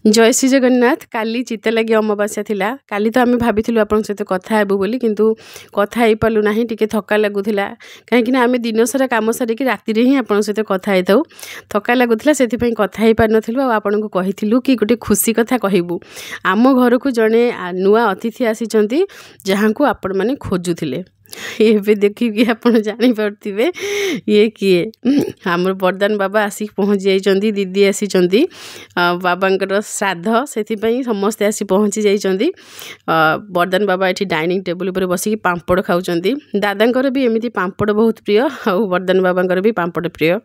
जय श्री जगन्नाथ। काली चित्तलागि अमावास्या थिला। काली तो आम भाविलु आप सहित कथा हेबु बोली, किंतु कथा हो पार्लु ना, टिके थका लगुला कहीं आम दिन सारा कम सारिक राति ही आप सहित कथा हो थाउ। थका लगुला से कथा हो पार नु। आपन को कही कि गोटे खुशी कथा कहबू। आम घर को जड़े नुआ अतिथि आसी जहाँ को आपण मैंने खोजुले। ये देखिए आप जापे ये किए आमर बरदान बाबा आसिक पहुँची जाइए। दीदी आसी बाबांकर श्राद्ध से समस्ते आसी पहुँची जाइए। बरदान बाबा ये डाइनिंग टेबुल पर बसिक पांपड़ खाऊँ। दादांकर भी एमती पांपड़ बहुत प्रिय, और बरदान बाबांकर भी पांपड़ प्रिय।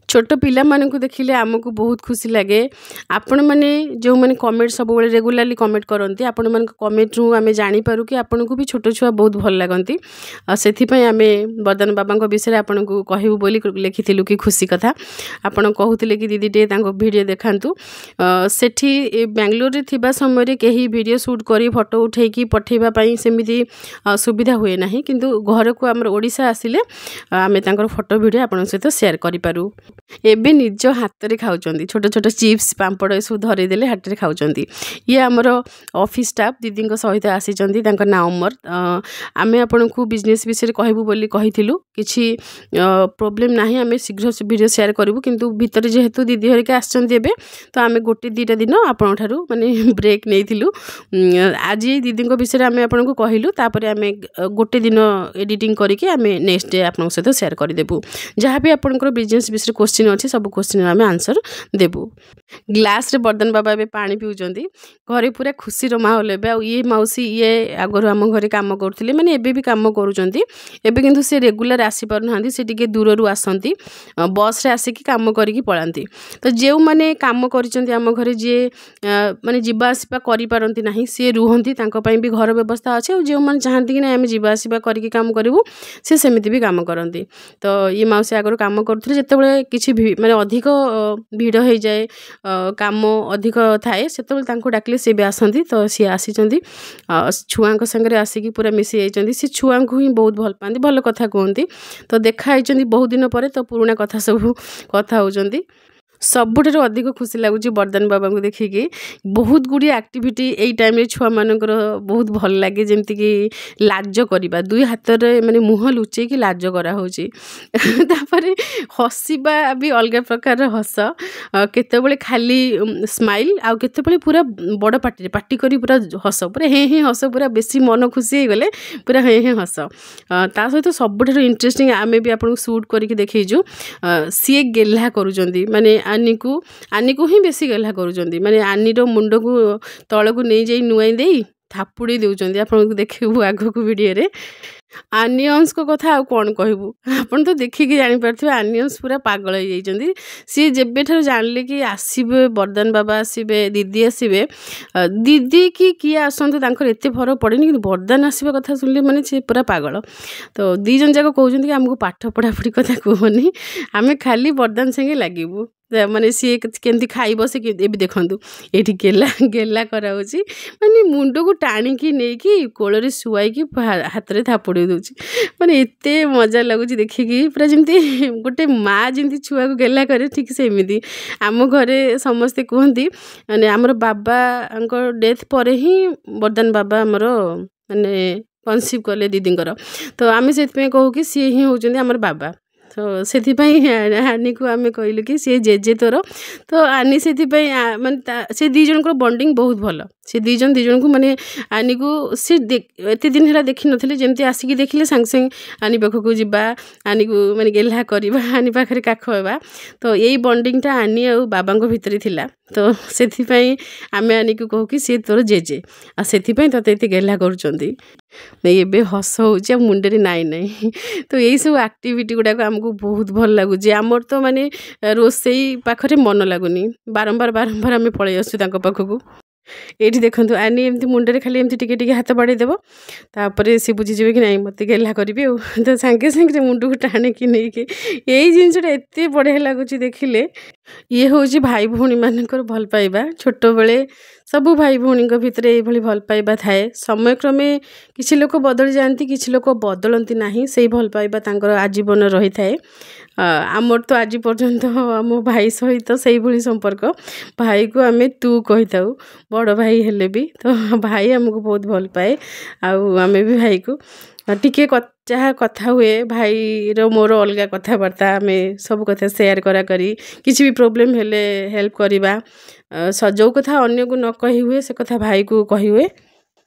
छोट पिला मानकु देखिले आमको बहुत खुशी लगे। आपण माने जो माने कमेंट सब बेले रेगुलाली कमेंट करती, आपण मान कमेंट रु आमे जानि पारु कि आपण को भी छोट छुआ बहुत भल लगती। सेथि पई आमे बरदान बाबा विषय आपण को कहबू बोली लिखिथिलु कि खुशी कथा। आपण कहूतिले कि दीदी टे तांको वीडियो देखांतु। सेठी बेंगलोर रे थिबा समय रे केही वीडियो शूट करी फोटो उठे कि पठेबा पई सेमिति सुविधा हुए नाही, किंतु घर को हमर ओडिसा आसिले आमे तांकर फोटो वीडियो आपण सहित शेयर करि पारु। एबे निज हाथ रे खाउचंदी, छोट छोट चिप्स पांपड़ ये सब धरे देले हाथ रे खाउचंदी। ये हमर ऑफिस स्टाफ दीदी सहित आसी ना उमर। आमे आपण को बिजनेस विषय कहबू बोली कहिथिलु। किछि प्रॉब्लम नाही, आमे शीघ्र वीडियो शेयर करबू, किंतु भीतर जेहेतु दीदी हरिका आछंती एबे तो आमे गोटे दीटा दिन आपण ठारू माने ब्रेक नेइथिलु। आज दीदी विषय आमे आपण को कहिलु, तापरे आमे गोटे दिन एडिटिंग करके आमे नेक्स्ट डे आपण सहित शेयर कर देबू। जहाँ भी आपनकर बिजनेस विषय क्वेश्चन अच्छी सब क्वेश्चन आम आंसर देबू। ग्लास रे बरदान बाबा ए पानी पिउचंदी। घरे पूरा खुशी माहौल एबे। ये मौसी ये आगर आम घरे काम करथिले, माने एबे भी काम करूचंदी। एबे किंतु से रेगुलर आसी पार नांदी, से टिके दूर रु आसंती, बस रे आसी कि काम करिकि पळांती। तो जेउ माने काम करिचंदी आम घरे जे माने जिबा आसीबा करि पारंती नाही, से रुहंती, तांको पई भी घर व्यवस्था अछि। और जेउ माने चाहंती कि ना आमे जिबा आसीबा करिकि काम करिवु, से सेमिति भी काम करंती। तो ये मौसी आगर काम करथिले, जेतेबेले किछि माने अधिक भीड़ हो जाए, काम अधिक थाए, से डाकिले सी भी आसती। तो सी आसी छुआ संगे आसिकी पूरा मिसी जाइए। सी छुआ को ही बहुत भल पाती, भल कथा कहती। तो देखाई बहुत दिन पर, तो पुराणा कथा सब कथा होती। सबुठ अधिक खुशी लगुच बरदान बाबा को देखिकी। बहुत गुड़ी एक्टिविटी यही टाइम छुआ मानकर बहुत भल लगे, जमती कि लाज करवा, दुई हाथ में माने मुह लुचे कि लाज करा तापर हसवा भी अलग प्रकार हस, केतबेले खाली स्माइल आउ केतबेले पूरा बड़ पार्टी करी पूरा हस, पूरा हे हे हस, पूरा बेसी मन खुशी हो गले पूरा हे हे हस। ता सहित सबुठ इंटरेस्टिंग आमे भी आपन शूट करके देखैजु। सी गेल्हा करूचंदी, माने आनी को ही बेसी गेल्हा करूचंदी। माने आनीर मुंड को तल को नहीं जाई नुआई देई थापुड़ी देउचंदी। आपन देखिबु आगो को वीडियो रे। आनियंस को कथा आ कौन कहबू, आपन तो देखिकी जानि पारथिबे। आनियंस पूरा पागल हो जाइचंदी। सी जेबे ठार जानले कि आसीबे बरदान बाबा, आसीबे दीदी आसीबे, दीदी कि किए आसंतु तांकर एते फरक पड़ेनी, कि बरदान आसीबे कथा सुनले माने से पूरा पागल। तो दी जन जाक कहउचंदी कि हमको पाठ पढ़ा पढ़ी कथा कहनी, आमे खाली बरदान संगे लागिबू। माने सी केमती खाइब से देखंतु एठी गेला गेला कराउची, माने मुंड को टाणिकी नेकी कोल रे सुआई हाथ रे थापुड़ी दउची। माने एते मजा लगुची देखिकी, पूरा जमती गोटे माँ जमती छुआ को गेला करे, ठीक से एमिति आम घरे समस्ते कहती। माने आमर बाबा डेथ पर ही बरदान बाबा आमर माने कनसीव कले दीदींकर। तो आमे सेति कहू कि सी ही होउचंदी आमर बाबा। तो से आनी को आम कहलु कि सी जेजे तोर। तो आनी से माने से दी जन को बॉन्डिंग बहुत भल। से दी जन को माने आनी को सी एत दिन है देखी नथिले, जमती आसिकी देखिले सांग सांग आनी पाख को जीवा, आनी को माने गेल्हा करवा, आनी पाखरे काख हेबा। तो यही बॉन्डिंग टा आनी और बाबा भितर थिला। तो से आमे आनी को कहू कि सी तोर जेजे, आ से तते एते गेल्हा करूचंदी। ये हस हो मुंडे नाई नाई। तो यही सब एक्टिविटी गुड़ाक आमको बहुत भल लगुच। आमर तो माने रोसई पाखरे मन लगुनी, बारंबार बारंबार आम पलि आसु पाखक। ये देखो आनी एमती मुंडे खाली एमती टिके टिके हाथ बाड़े देव, तापर सी बुझीजे कि नहीं मत गेल्हा करी। तो सांगे सांगे मुंड को टाणी कि नहीं कि यही जिनसा एत बढ़िया लगुच देखिले। ଇଏ ହେଉଛି ଭାଇ ଭଉଣୀମାନଙ୍କର ଭଲ ପାଇବା। ଛୋଟବେଳେ ସବୁ ଭାଇ ଭଉଣୀଙ୍କ ଭିତରେ ଏଇଭଳି ଭଲ ପାଇବା ଥାଏ। ସମୟକ୍ରମେ କିଛି ଲୋକ ବଦଳି ଯାଆନ୍ତି, କିଛି ଲୋକ ବଦଳନ୍ତି ନାହିଁ। ସେଇ ଭଲ ପାଇବା ତାଙ୍କର ଆଜୀବନ ରହିଥାଏ। ଆମର ତ ଆଜି ପର୍ଯ୍ୟନ୍ତ ଆମ ଭାଇ ସହିତ ସେଇଭଳି ସମ୍ପର୍କ। ଭାଇକୁ ଆମେ ତୁ କହିଥାଉ, ବଡ଼ ଭାଇ ହେଲେ ବି। ତ ଭାଇ ଆମକୁ ବହୁତ ଭଲ ପାଏ, ଆଉ ଆମେ ବି ଭାଇକୁ ଟିକେ ଯାହା କଥା ହୁଏ, ଭାଇର ମୋର ଅଲଗା କଥାବାର୍ତ୍ତା, ଆମେ ସବୁ କଥା ସେୟାର କରାକରି, କିଛି ବି ପ୍ରୋବ୍ଲେମ୍ ହେଲେ ହେଲ୍ପ କରିବା। ଯେଉଁ କଥା ଅନ୍ୟକୁ ନ କହି ହୁଏ ସେ କଥା ଭାଇକୁ କହି ହୁଏ।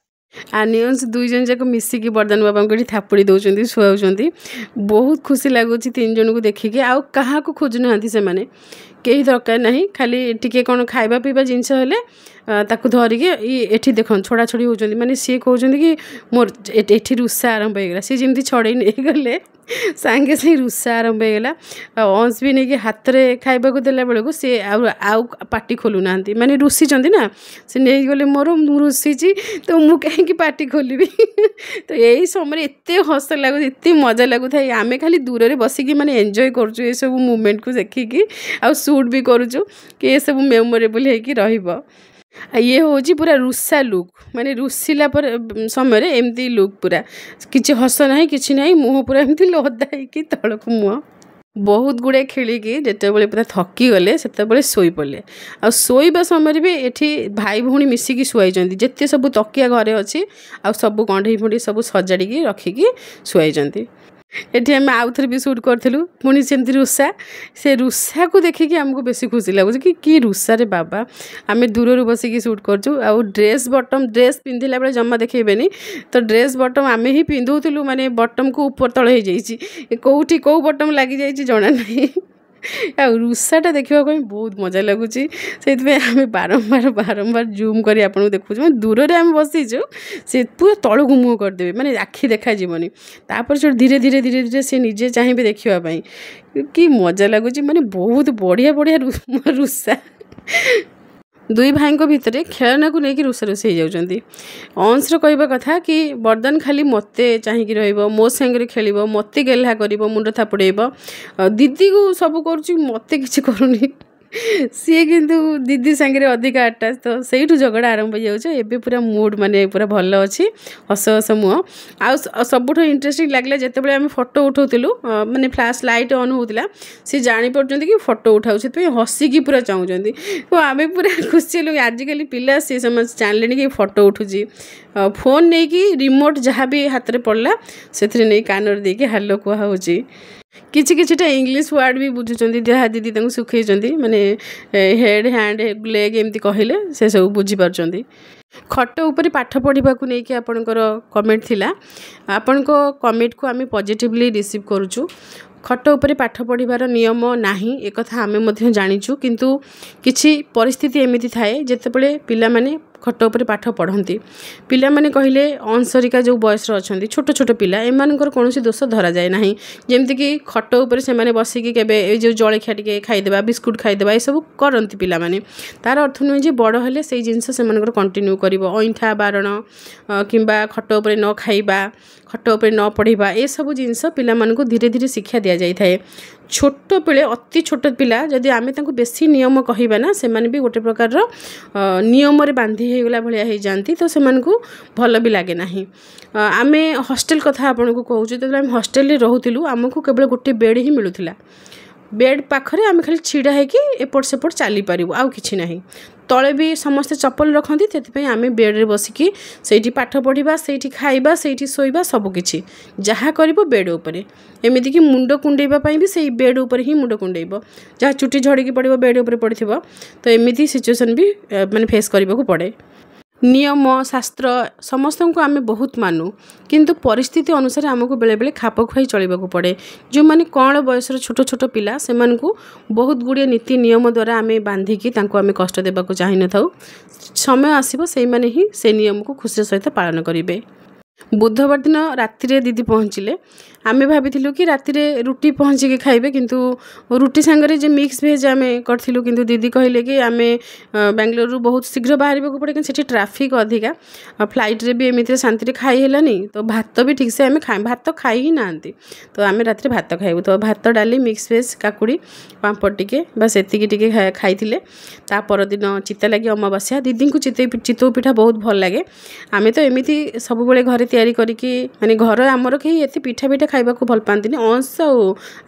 ଆନିୟନ୍ସ ଦୁଇ ଜଣ ଯାକ ମିଶିକି ବରଦାନ ବାବାଙ୍କୁ ଏଠି ଥାପୁଡ଼ି ଦେଉଛନ୍ତି, ଶୁଆଉଛନ୍ତି। ବହୁତ ଖୁସି ଲାଗୁଛି ତିନି ଜଣଙ୍କୁ ଦେଖିକି। ଆଉ କାହାକୁ ଖୋଜୁନାହାନ୍ତି ସେମାନେ, କେହି ଦରକାର ନାହିଁ। ଖାଲି ଟିକେ କ'ଣ ଖାଇବା ପିଇବା ଜିନିଷ ହେଲେ ତାକୁ ଧରିକି ଏଠି ଦେଖନ୍ତୁ ଛଡ଼ାଛଡ଼ି ହେଉଛନ୍ତି। ମାନେ ସିଏ କହୁଛନ୍ତି କି ମୋର ଏଠି ରୁଷା ଆରମ୍ଭ ହେଇଗଲା। ସିଏ ଯେମିତି ଛଡ଼େଇ ନେଇଗଲେ ସାଙ୍ଗେ ସାଙ୍ଗେ ରୁଷା ଆରମ୍ଭ ହେଇଗଲା। ଆଉ ଅଂଶ ବି ନେଇକି ହାତରେ ଖାଇବାକୁ ଦେଲା ବେଳକୁ ସିଏ ଆଉ ପାଟି ଖୋଲୁନାହାନ୍ତି, ମାନେ ରୁଷିଛନ୍ତି ନା। ସେ ନେଇଗଲେ ମୋର, ମୁଁ ରୁଷିଛି ତ ମୁଁ କାହିଁକି ପାଟି ଖୋଲିବି। ତ ଏଇ ସମୟରେ ଏତେ ହସ ଲାଗୁଛି, ଏତେ ମଜା ଲାଗୁଥାଏ। ଆମେ ଖାଲି ଦୂରରେ ବସିକି ମାନେ ଏନ୍ଜୟ କରୁଛୁ ଏସବୁ ମୁମେଣ୍ଟକୁ ଦେଖିକି, ଆଉ ସୁଟ୍ ବି କରୁଛୁ କି ଏସବୁ ମେମୋରେବୁଲ୍ ହେଇକି ରହିବ। ଇଏ ହେଉଛି ପୁରା ରୁଷା ଲୁକ୍, ମାନେ ରୁଷିଲା ପରେ ସମୟରେ ଏମିତି ଲୁକ୍, ପୁରା କିଛି ହସ ନାହିଁ, କିଛି ନାହିଁ, ମୁହଁ ପୁରା ଏମିତି ଲଦା ହେଇକି ତଳକୁ ମୁହଁ। ବହୁତ ଗୁଡ଼ାଏ ଖେଳିକି ଯେତେବେଳେ ପୁରା ଥକିଗଲେ ସେତେବେଳେ ଶୋଇପଡ଼ିଲେ। ଆଉ ଶୋଇବା ସମୟରେ ବି ଏଠି ଭାଇ ଭଉଣୀ ମିଶିକି ଶୁଆଇଛନ୍ତି। ଯେତେ ସବୁ ତକିଆ ଘରେ ଅଛି ଆଉ ସବୁ କଣ୍ଢେଇ ଫଣ୍ଢେଇ ସବୁ ସଜାଡ଼ିକି ରଖିକି ଶୁଆଇଛନ୍ତି। ଏଠି ଆମେ ଆଉଥରେ ବି ସୁଟ୍ କରିଥିଲୁ, ପୁଣି ସେମିତି ରୁଷା। ସେ ରୁଷାକୁ ଦେଖିକି ଆମକୁ ବେଶୀ ଖୁସି ଲାଗୁଛି କି ରୁଷାରେ ବାବା। ଆମେ ଦୂରରୁ ବସିକି ସୁଟ୍ କରୁଛୁ। ଆଉ ଡ୍ରେସ୍ ପିନ୍ଧିଲା ବେଳେ ଜମା ଦେଖେଇବେନି, ତ ଡ୍ରେସ୍ ବଟମ୍ ଆମେ ହିଁ ପିନ୍ଧୁଥିଲୁ, ମାନେ ବଟମ୍କୁ ଉପର ତଳ ହେଇଯାଇଛି, କେଉଁଠି କେଉଁ ବଟମ୍ ଲାଗିଯାଇଛି ଜଣା ନାହିଁ। ଆଉ ରୁଷାଟା ଦେଖିବା ପାଇଁ ବହୁତ ମଜା ଲାଗୁଛି। ସେଇଥିପାଇଁ ଆମେ ବାରମ୍ବାର ଜୁମ୍ କରି ଆପଣଙ୍କୁ ଦେଖୁଛୁ। ମାନେ ଦୂରରେ ଆମେ ବସିଛୁ, ସେ ପୁରା ତଳକୁ ମୁହଁ କରିଦେବେ, ମାନେ ଆଖି ଦେଖାଯିବନି। ତାପରେ ସେଠୁ ଧୀରେ ଧୀରେ ସେ ନିଜେ ଚାହିଁବେ ଦେଖିବା ପାଇଁ। କି ମଜା ଲାଗୁଛି, ମାନେ ବହୁତ ବଢ଼ିଆ ରୁଷା। ଦୁଇ ଭାଇଙ୍କ ଭିତରେ ଖେଳନାକୁ ନେଇକି ରୁଷାରୁଷି ହେଇଯାଉଛନ୍ତି। ଅଂଶର କହିବା କଥା କି ବରଦାନ ଖାଲି ମୋତେ ଚାହିଁକି ରହିବ, ମୋ ସାଙ୍ଗରେ ଖେଳିବ, ମୋତେ ଗେହ୍ଲା କରିବ, ମୁଣ୍ଡ ଥାପୁଡ଼େଇବ। ଦିଦିକୁ ସବୁ କରୁଛି, ମୋତେ କିଛି କରୁନି। ସିଏ କିନ୍ତୁ ଦିଦି ସାଙ୍ଗରେ ଅଧିକା ଆଟାଚ୍, ତ ସେଇଠୁ ଝଗଡ଼ା ଆରମ୍ଭ ହେଇଯାଉଛି। ଏବେ ପୁରା ମୁଡ୍ ମାନେ ପୁରା ଭଲ ଅଛି, ହସ ମୁହଁ। ଆଉ ସବୁଠୁ ଇଣ୍ଟରେଷ୍ଟିଂ ଲାଗିଲା ଯେତେବେଳେ ଆମେ ଫଟୋ ଉଠାଉଥିଲୁ, ମାନେ ଫ୍ଲାସ୍ ଲାଇଟ୍ ଅନ୍ ହେଉଥିଲା, ସେ ଜାଣିପାରୁଛନ୍ତି କି ଫଟୋ ଉଠାଉ, ସେଥିପାଇଁ ହସିକି ପୁରା ଚାହୁଁଛନ୍ତି। ତ ଆମେ ପୁରା ଖୁସି ହେଲୁ। ଆଜିକାଲି ପିଲା ସେ ସମସ୍ତେ ଜାଣିଲେଣି କି ଫଟୋ ଉଠୁଛି। ଫୋନ୍ ନେଇକି ରିମୋଟ୍ ଯାହା ବି ହାତରେ ପଡ଼ିଲା ସେଥିରେ ନେଇ କାନରେ ଦେଇକି ହାଲୋ କୁହାହେଉଛି। କିଛିଟା ଇଂଲିଶ ୱାର୍ଡ଼ ବି ବୁଝୁଛନ୍ତି, ଯାହା ଦିଦି ତାଙ୍କୁ ଶିଖେଇଛନ୍ତି। ମାନେ ହେଡ଼୍, ହ୍ୟାଣ୍ଡ, ଲେଗ୍ ଏମିତି କହିଲେ ସେସବୁ ବୁଝିପାରୁଛନ୍ତି। ଖଟ ଉପରେ ପାଠ ପଢ଼ିବାକୁ ନେଇକି ଆପଣଙ୍କର କମେଣ୍ଟ ଥିଲା। ଆପଣଙ୍କ କମେଣ୍ଟକୁ ଆମେ ପଜିଟିଭଲି ରିସିଭ୍ କରୁଛୁ। ଖଟ ଉପରେ ପାଠ ପଢ଼ିବାର ନିୟମ ନାହିଁ ଏକଥା ଆମେ ମଧ୍ୟ ଜାଣିଛୁ, କିନ୍ତୁ କିଛି ପରିସ୍ଥିତି ଏମିତି ଥାଏ ଯେତେବେଳେ ପିଲାମାନେ ଖଟ ଉପରେ ପାଠ ପଢ଼ନ୍ତି। ପିଲାମାନେ କହିଲେ ଅଂଶରିକା ଯେଉଁ ବୟସର ଅଛନ୍ତି, ଛୋଟ ପିଲା, ଏମାନଙ୍କର କୌଣସି ଦୋଷ ଧରାଯାଏ ନାହିଁ। ଯେମିତିକି ଖଟ ଉପରେ ସେମାନେ ବସିକି କେବେ ଏଇ ଯେଉଁ ଜଳଖିଆ ଟିକେ ଖାଇଦେବା, ବିସ୍କୁଟ୍ ଖାଇଦେବା, ଏସବୁ କରନ୍ତି ପିଲାମାନେ। ତା'ର ଅର୍ଥ ନୁହେଁ ଯେ ବଡ଼ ହେଲେ ସେଇ ଜିନିଷ ସେମାନଙ୍କର କଣ୍ଟିନ୍ୟୁ କରିବ। ଅଇଁଠା ବାରଣ କିମ୍ବା ଖଟ ଉପରେ ନ ଖାଇବା, ଖଟ ଉପରେ ନ ପଢ଼ିବା, ଏସବୁ ଜିନିଷ ପିଲାମାନଙ୍କୁ ଧୀରେ ଧୀରେ ଶିକ୍ଷା ଦିଆଯାଇଥାଏ। ଛୋଟବେଳେ ଅତି ଛୋଟ ପିଲା ଯଦି ଆମେ ତାଙ୍କୁ ବେଶୀ ନିୟମ କହିବା ନା, ସେମାନେ ବି ଗୋଟେ ପ୍ରକାରର ନିୟମରେ ବାନ୍ଧି ହେଇଗଲା ଭଳିଆ ହେଇଯାଆନ୍ତି, ତ ସେମାନଙ୍କୁ ଭଲ ବି ଲାଗେ ନାହିଁ। ଆମେ ହଷ୍ଟେଲ କଥା ଆପଣଙ୍କୁ କହୁଛୁ। ଯେତେବେଳେ ଆମେ ହଷ୍ଟେଲରେ ରହୁଥିଲୁ, ଆମକୁ କେବଳ ଗୋଟେ ବେଡ଼୍ ହିଁ ମିଳୁଥିଲା। ବେଡ଼୍ ପାଖରେ ଆମେ ଖାଲି ଛିଡ଼ା ହେଇକି ଏପଟ ସେପଟ ଚାଲିପାରିବୁ, ଆଉ କିଛି ନାହିଁ। ତଳେ ବି ସମସ୍ତେ ଚପଲ ରଖନ୍ତି, ସେଥିପାଇଁ ଆମେ ବେଡ଼୍ରେ ବସିକି ସେଇଠି ପାଠ ପଢ଼ିବା, ସେଇଠି ଖାଇବା, ସେଇଠି ଶୋଇବା, ସବୁକିଛି ଯାହା କରିବ ବେଡ଼୍ ଉପରେ। ଏମିତିକି ମୁଣ୍ଡ କୁଣ୍ଡେଇବା ପାଇଁ ବି ସେଇ ବେଡ଼୍ ଉପରେ ହିଁ ମୁଣ୍ଡ କୁଣ୍ଡେଇବ। ଯାହା ଚୁଟି ଝଡ଼ିକି ପଡ଼ିବ ବେଡ଼୍ ଉପରେ ପଡ଼ିଥିବ। ତ ଏମିତି ସିଚୁଏସନ୍ ବି ମାନେ ଫେସ୍ କରିବାକୁ ପଡ଼େ। ନିୟମ ଶାସ୍ତ୍ର ସମସ୍ତଙ୍କୁ ଆମେ ବହୁତ ମାନୁ, କିନ୍ତୁ ପରିସ୍ଥିତି ଅନୁସାରେ ଆମକୁ ବେଳେବେଳେ ଖାପ ଖୁଆଇ ଚଳିବାକୁ ପଡ଼େ। ଯେଉଁମାନେ କଅଁଳ ବୟସର ଛୋଟ ପିଲା, ସେମାନଙ୍କୁ ବହୁତ ଗୁଡ଼ିଏ ନୀତି ନିୟମ ଦ୍ୱାରା ଆମେ ବାନ୍ଧିକି ତାଙ୍କୁ ଆମେ କଷ୍ଟ ଦେବାକୁ ଚାହିଁନଥାଉ। ସମୟ ଆସିବ ସେଇମାନେ ହିଁ ସେ ନିୟମକୁ ଖୁସିର ସହିତ ପାଳନ କରିବେ। बुधवार दिन राति दीदी पहुँचले आमे भाविलु कि राति रुटी पहुँचिकी खाइबे किंतु रुटी सांगरे जे मिक्स भेज आमे करथिलु किंतु दीदी कहले कि आमे बेंगलोर बहुत शीघ्र बाहर को पड़े कि सेठी ट्रैफिक अधिका फ्लाइट रे भी एमिति शांति रे खाई हेलानी तो भात भी ठीक से आमे भात खाई ही नांती तो आमे राति भात खाइबु तो भात डाली मिक्स भेज काकुड़ी पांपड़ टिके बस एतिकी टिके खाइथिले ता पर दिन चित्ता लगी अमावास्या दीदी को चितौ पिठा बहुत भल लागे आमे तो एमिति सब बेले घरे तैयारी करिकी माने घर आमर कहीं एते पिठा पिठा खाइबा को भल पांतिनी अंश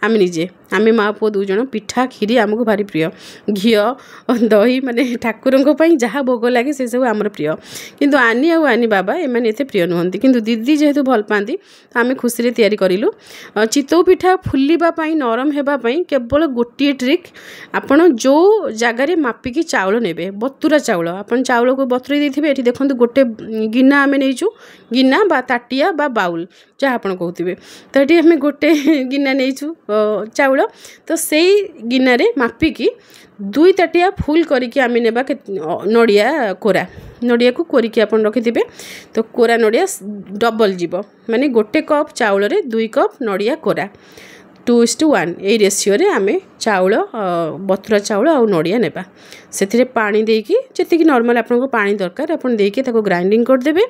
आमे निजे आमे माँ पुओ दु जण पिठा खीरी आमको भारी प्रिय घिओ दही माने ठाकुरंको पई जहाँ भोग लागे से सब आमर प्रिय किंतु आनी आ आनी बाबा एमाने एते प्रिय नुहंती किंतु दीदी जेहेतु भल पांती आमे खुशी रे तैयारी करिलु चितौ पिठा फुलिबा पई नरम हेबा पई केवल गोटिए ट्रिक आपण जो जगार मापिकी चाउल नेबे बतुरा चाउल आपण चाउल को बतुरी देथिबे एठी देखंतु गोटे गिना आमे नेइचु गिना बा ताटिया बा बाउल जहाँ आपण कहउथिबे तो एठी आमे गोटे गिना नेइचु चाउल तो सेई गिना रे मापिकी 2 ताटिया फुल करिकी आमे नेबा नडिया नडिया को कोरिकी आपण रखिथिबे तो कोरा नडिया डबल जीवो माने गोटे कप चाउल रे 2 कप नडिया कोरा 2:1 ए रेशियो रे आमे चाउल बतुरा चाउल आ नडिया नेबा से पानी देकी जी नॉर्मल आपको पानी दरकार आपन देकी ताको ग्राइंडिंग कर देबे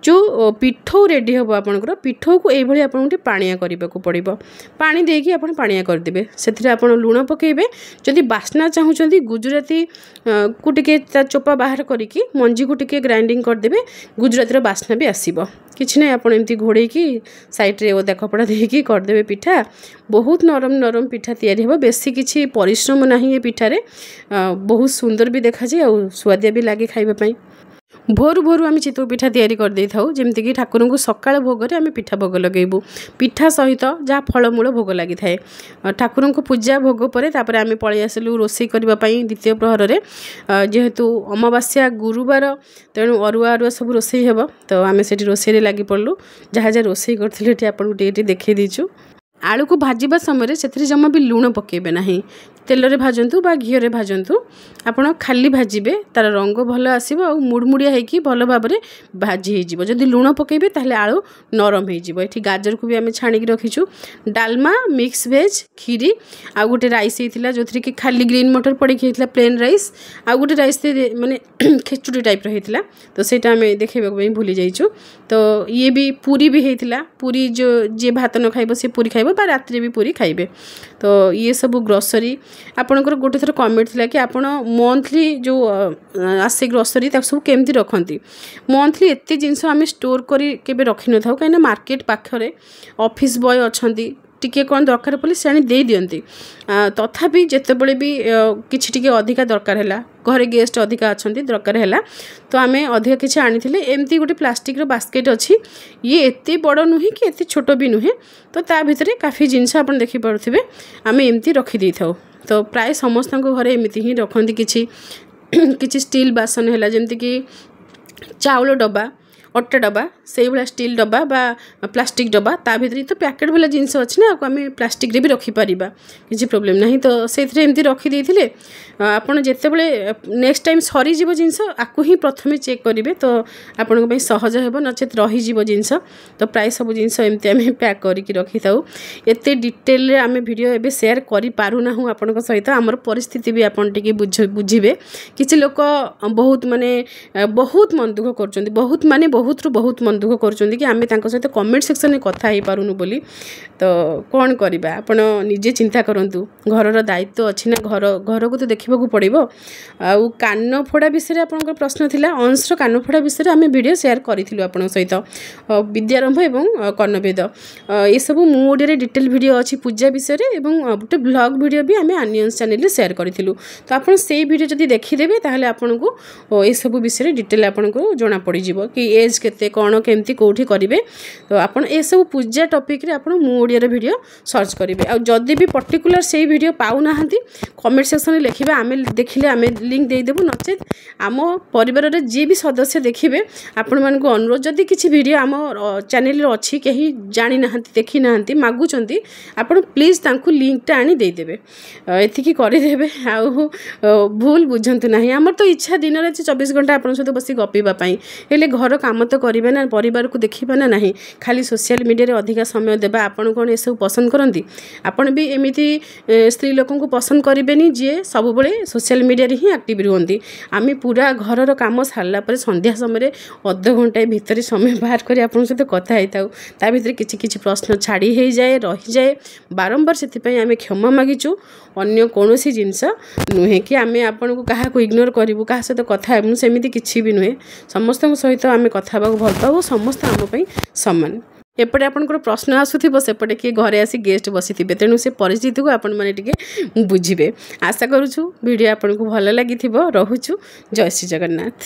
जो पिठो रेडी हम आपनकर पिठो को एभली आपन पानिया करबा को पड़िबो पानी देकी आपन पानिया कर देबे सेथिरे आपन लूण पकेबे जदि बास्ना चाहुचंदी गुजराती को टिके ता चोपा बाहर करिकी मंजी को टिके ग्राइंडिंग कर देबे गुजराती रो बास्ना भी आसीबो किछ नै आपन एमती घोड़े की साइड रे ओदा कपड़ा देकी कर देबे पिठा बहुत नरम नरम पिठा तैयारी हो बेसी किछि परिश्रम नाही ए पिठारे बहुत सुंदर भी देखा जाए और स्वादिया भी लगे खाइबा भोर भोर आम चितौ पिठा तैयारी कर दे थाउ जेमति कि ठाकुर को सकाळ भोगरे आम पिठा भोग लगेबू पिठा सहित जहाँ फलमूल भोग लगी थाए ठाकुर को पूजा भोग पर तापर आम पलि आसिलु रोषे करबा पई द्वितीय प्रहर रे जेहेतु अमावास्या गुरुवार तेणु अरुआ अरुआ सब रोषे हेब तो आम सेठी रोषे रे लागि पड़लु जहाँ जहाँ रोषे करथिले आपन टे देखे दीचु आलू को भाजवा समय से जमा भी लुण पकेबे नहीं तेल रे भाजंतु बा घी रे भाजंतु आपण खाली भाजिबे तार रंग भल आसीबो आ मुड़मुड़िया हेकी भल भाव में भाजी हो जदि लुण पकेबे ताहले आलू नरम हो एठी गाजर को भी आम छाणिक रखीचु डालमा मिक्स भेज खीरी आ गोटे राइस होता जो थी कि खाली ग्रीन मटर पड़ी होता प्लेन राइस आ गोटे राइस माने खेचुड़ी टाइप होता तो सेटा आम देखा भूली जाइचु तो ये भी पूरी भी होता पूरी जो जे भात न खाइबो से पूरी खाइबो बा रात्रि भी पूरी खाइबे तो ये सब ग्रोसरी आपणकर गोटे थर कमेंट थिला कि आपण मंथली जो आसे ग्रोसरी ताक सब केमती रखती मंथली एते जिनस आम स्टोर करी केबे रखि न थाउ कहीं मार्केट पाखरे ऑफिस बॉय अछंती टिके कौन दरकार पड़े से दे दियंती तथापि जितेबले भी किछि टिके अधिका दरकार है घरे गेस्ट अधिका अच्छा दरकार है तो आम अधिका किसी आनी एमती गोटे प्लास्टिक रो बास्केट अच्छी ये एते बड़ नुहे कि एते छोट भी नुहे तो ता भितर काफ़ी जिनस आप देखिपे आम एमती रखी था तो प्राय समस्त घरे एमती ही रखती किछि स्टील बासन है जमती कि चाउल डब्बा अट्टा डब्बा से भाया स्टील डब्बा बा प्लास्टिक डब्बा ता भीतर तो पैकेट वाला जिनस अच्छी ना आम प्लास्टिक रे भी रखिपर किसी प्रोब्लेम नहीं तो से एमती रखिदे आपड़ जितेबले नेक्स्ट टाइम सरीज जिनस आपको ही प्रथम चेक करेंगे तो आपण सहज हो नचेत रहीज जिनस तो प्राय सब जिनस एमती आम पैक करके रखी था एत डिटेल आम भिडियो एवं सेयार करूना आपण सहित आमर परिस्थिति भी आपटे बुझे किसी लोक बहुत माने बहुत मन दुख कर बहुत माने बहुत मन दुख कर कि आम सहित कमेंट सेक्शन में कथा हो पारूनु बोली तो कौन करवा आपण निजे चिंता करूँ घर दायित्व अच्छी ना घर को तो देखा पड़ो आउ कान फोड़ा विषय आपंकर प्रश्न थिला अंश कान फोड़ा विषय आम वीडियो शेयर करूँ आप सहित विद्यारंभ एवं कर्णवेद ये सब मो ओडिया डिटेल वीडियो अच्छी पूजा विषय एवं गोटे ब्लॉग वीडियो भी आम आनियंस चैनल शेयर करूँ तो आप वीडियो जब देखीदेवे ताहले आपन को ये सब विषय डिटेल आपको जना पड़ कि एज केते कौन केमती कौटी करेंगे तो आपन ये सब पूजा टॉपिक रे आपन मो ओडिया वीडियो सर्च करेंगे आ जदि भी पर्टिकुलर से वीडियो पाऊना कमेंट सेक्शन में लिखे आम देखिले आम लिंक देदेबू नचेत आम परिवार रे जी भी सदस्य देखिए आपण मान को अनुरोध जदि किसी वीडियो आम चैनल अच्छी कहीं जानी ना देखी ना मागुंट आपड़ प्लीज तांकु लिंकटा आनी देदेवे एतिकी करदेवे आउ भूल बुझंतु ना आमर तो इच्छा दिन रात 24 घंटा आपन सहित बस गपीबा हेले घर काम ତ କରିବା ନା, ପରିବାରକୁ ଦେଖିବା ନା ନାହିଁ, ଖାଲି ସୋସିଆଲ ମିଡ଼ିଆରେ ଅଧିକା ସମୟ ଦେବା। ଆପଣ କ'ଣ ଏସବୁ ପସନ୍ଦ କରନ୍ତି? ଆପଣ ବି ଏମିତି ସ୍ତ୍ରୀ ଲୋକଙ୍କୁ ପସନ୍ଦ କରିବେନି ଯିଏ ସବୁବେଳେ ସୋସିଆଲ ମିଡ଼ିଆରେ ହିଁ ଆକ୍ଟିଭ୍ ରୁହନ୍ତି। ଆମେ ପୁରା ଘରର କାମ ସାରିଲା ପରେ ସନ୍ଧ୍ୟା ସମୟରେ ଅଧଘଣ୍ଟାଏ ଭିତରେ ସମୟ ବାହାର କରି ଆପଣଙ୍କ ସହିତ କଥା ହେଇଥାଉ। ତା ଭିତରେ କିଛି କିଛି ପ୍ରଶ୍ନ ଛାଡ଼ି ହେଇଯାଏ, ରହିଯାଏ। ବାରମ୍ବାର ସେଥିପାଇଁ ଆମେ କ୍ଷମା ମାଗିଛୁ। ଅନ୍ୟ କୌଣସି ଜିନିଷ ନୁହେଁ କି ଆମେ ଆପଣଙ୍କୁ କାହାକୁ ଇଗ୍ନୋର କରିବୁ, କାହା ସହିତ କଥା ହେବୁ, ସେମିତି କିଛି ବି ନୁହେଁ। ସମସ୍ତଙ୍କ ସହିତ ଆମେ କଥା ହେବାକୁ ଭଲ ପାଉ। ସମସ୍ତେ ଆମ ପାଇଁ ସମାନ। ଏପଟେ ଆପଣଙ୍କର ପ୍ରଶ୍ନ ଆସୁଥିବ, ସେପଟେ କିଏ ଘରେ ଆସି ଗେଷ୍ଟ ବସିଥିବେ, ତେଣୁ ସେ ପରିସ୍ଥିତିକୁ ଆପଣମାନେ ଟିକେ ବୁଝିବେ। ଆଶା କରୁଛୁ ଭିଡ଼ିଓ ଆପଣଙ୍କୁ ଭଲ ଲାଗିଥିବ। ରହୁଛୁ। ଜୟ ଶ୍ରୀ ଜଗନ୍ନାଥ।